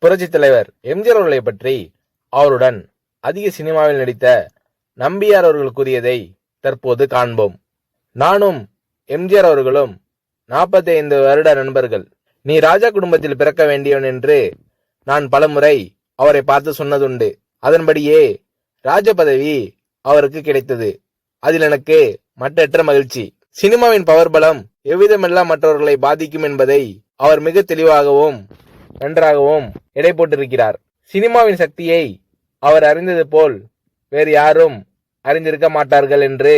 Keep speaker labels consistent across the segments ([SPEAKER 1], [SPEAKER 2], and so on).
[SPEAKER 1] புரட்சி தலைவர் எம்ஜிஆர் அவர்களை பற்றி அவருடன் அதிக சினிமாவில் நடித்த நம்பியார் அவர்கள் கூறியதை தற்போது காண்போம். நானும் எம்ஜிஆர் அவர்களும் 45 வருட நண்பர்கள். நீ ராஜா குடும்பத்தில் பிறக்க வேண்டியவன் என்று நான் பலமுறை அவரை பார்த்து சொன்னதுண்டு. அதன்படியே ராஜ பதவி அவருக்கு கிடைத்தது. அதில் எனக்கு மற்றற்ற மகிழ்ச்சி. சினிமாவின் பவர் பலம் எவ்விதமெல்லாம் மற்றவர்களை பாதிக்கும் என்பதை அவர் மிக தெளிவாகவும் நன்றாகவும் எடை போட்டிருக்கிறார். சினிமாவின் சக்தியை அவர் அறிந்தது போல் வேறு யாரும் அறிந்திருக்க மாட்டார்கள் என்று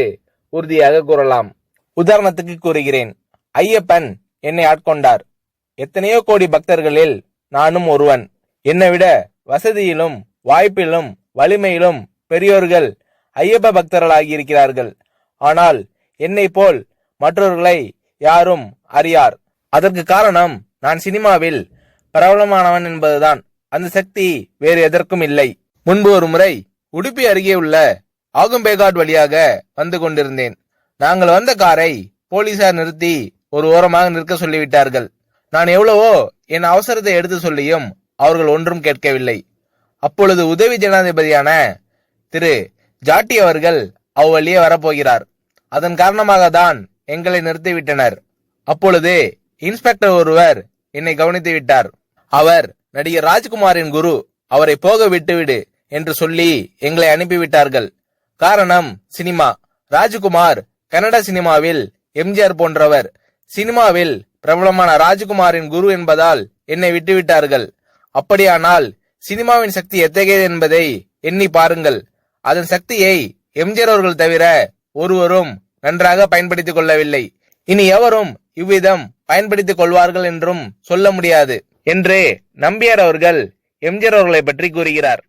[SPEAKER 1] உறுதியாக கூறலாம். உதாரணத்துக்கு கூறுகிறேன். ஐயப்பன் என்னை ஆட்கொண்டார். எத்தனையோ கோடி பக்தர்களில் நானும் ஒருவன். என்னை விட வசதியிலும் வாய்ப்பிலும் வலிமையிலும் பெரியோர்கள் ஐயப்ப பக்தர்களாகியிருக்கிறார்கள். ஆனால் என்னை போல் மற்றவர்களை யாரும் அறியார். அதற்கு காரணம் நான் சினிமாவில் பிரபலமானவன் என்பதுதான். அந்த சக்தி வேறு எதற்கும் இல்லை. முன்பு ஒரு முறை உடுப்பி அருகே உள்ள ஆகும்பேகாட் வழியாக வந்து கொண்டிருந்தேன். நாங்கள் வந்த காரை போலீசார் நிறுத்தி ஒரு ஓரமாக நிற்க சொல்லிவிட்டார்கள். நான் எவ்வளவோ என் அவசரத்தை எடுத்து சொல்லியும் அவர்கள் ஒன்றும் கேட்கவில்லை. அப்பொழுது உதவி ஜனாதிபதியான திரு ஜாட்டி அவர்கள் அவ்வழியே வரப்போகிறார். அதன் காரணமாக தான் எங்களை நிறுத்திவிட்டனர். அப்பொழுது இன்ஸ்பெக்டர் ஒருவர் என்னை கவனித்து விட்டார். அவர் நடிகர் ராஜ்குமாரின் குரு, அவரை போக விட்டுவிடு என்று சொல்லி எங்களை அனுப்பிவிட்டார்கள். காரணம் சினிமா. ராஜ்குமார் கன்னட சினிமாவில் எம்ஜிஆர் போன்றவர். சினிமாவில் பிரபலமான ராஜ்குமாரின் குரு என்பதால் என்னை விட்டுவிட்டார்கள். அப்படியானால் சினிமாவின் சக்தி எத்தகையது என்பதை எண்ணி பாருங்கள். அதன் சக்தியை எம்ஜிஆர் அவர்கள் தவிர ஒருவரும் நன்றாக பயன்படுத்திக் கொள்ளவில்லை. இனி எவரும் இவ்விதம் பயன்படுத்திக் கொள்வார்கள் என்றும் சொல்ல முடியாது என்று நம்பியார் அவர்கள் எம்ஜிஆர் அவர்களை பற்றி கூறுகிறார்.